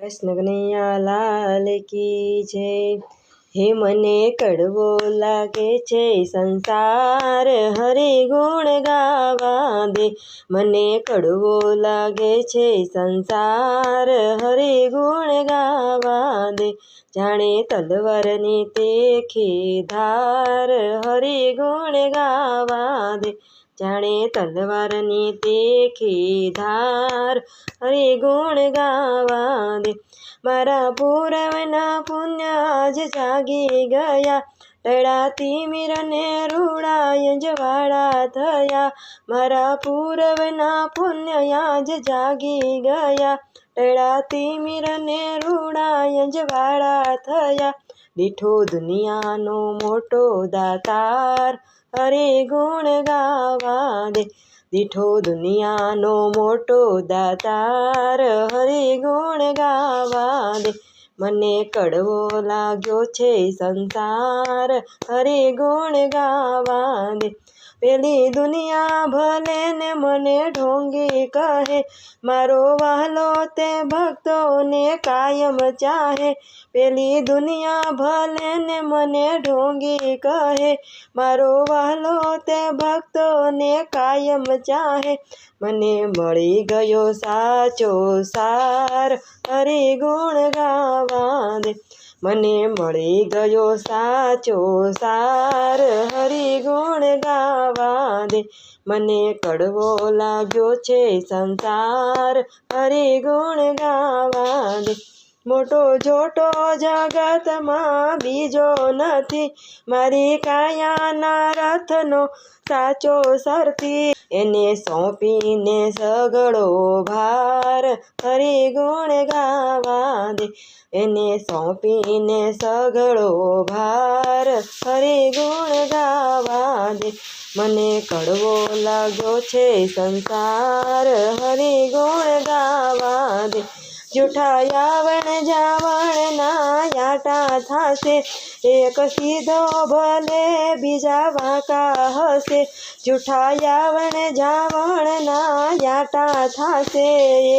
कृष्ण कन्हैया लाल की जय। हे मने कड़वो लागे छे संसार, हरि गुण गावा दे। मने कड़वो लागे छे संसार, हरि गुण गावा दे। जाने तलवारनी तीखी धार, हरि गुण गावा दे। जाने तलवारनी तीखी धार, हरि गुण गावा दे। मारा पूरवना पुण्य आज जागी गया, टळा तिमिर ने रूड़ा जवाड़ा थया। मारा पूरवना पुण्य आज जागी गया, टळा तिमिर ने रूड़ा जवाड़ा थया। दीठो दुनियानो मोटो दातार, हरि गुण गावा दे। दीठो दुनियानो मोटो दातार, हरि गुण गावा दे। मने कड़वो लाग्यो छे संसार, हरि गुण गावा दे। पेली दुनिया भले ने मने ढोंगी कहे, मारो वालो ते भक्तों ने कायम चाहे। पेली दुनिया भले ने मने ढोंगी कहे, मारो वालो ते भक्तों ने कायम चाहे। मने मळी गयो साचो सार, हरि गुण गावा दे। मने मळी गयो साचो सार, हरि गुण गावा दे। मने कड़वो लाग्यो छे संसार, हरि गुण गावा दे। मोटो जोटो जगत मां बीजो नथी, मारी कायाना रथनो साचो सरथी। एने सौंपीने सगळो भार, हरि गुण गावा दे। एने सौंपीने सगळो भार, हरि गुण गावा दे। मने कड़वो लाग्यो छे संसार, हरि गुण गावा दे। जूठा यावण जावण ना याटा थासे, एक सीधो भले बीजा वाका हसे। जूठा यावण जावण ना याटा थासे,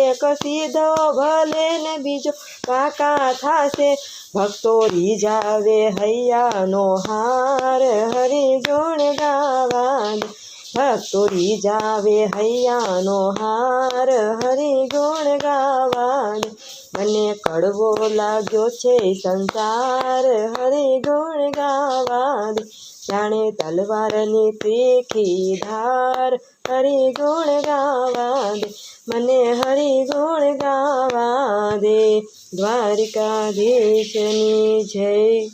एक सीधो भले ने बीजो वाका थासे। भक्तो रीजावे हैया नो हार, हरि गुण गावा दे। भक्तो रीजावे हैया नो हार, हरि गुण गावा दे। मने कड़वो लाग्यो छे संसार, हरि गुण गावा दे। जाने तलवारनी तीखी धार, हरि गुण गावा दे। मने हरि गुण गावा दे। द्वारिकाधीशनी जय।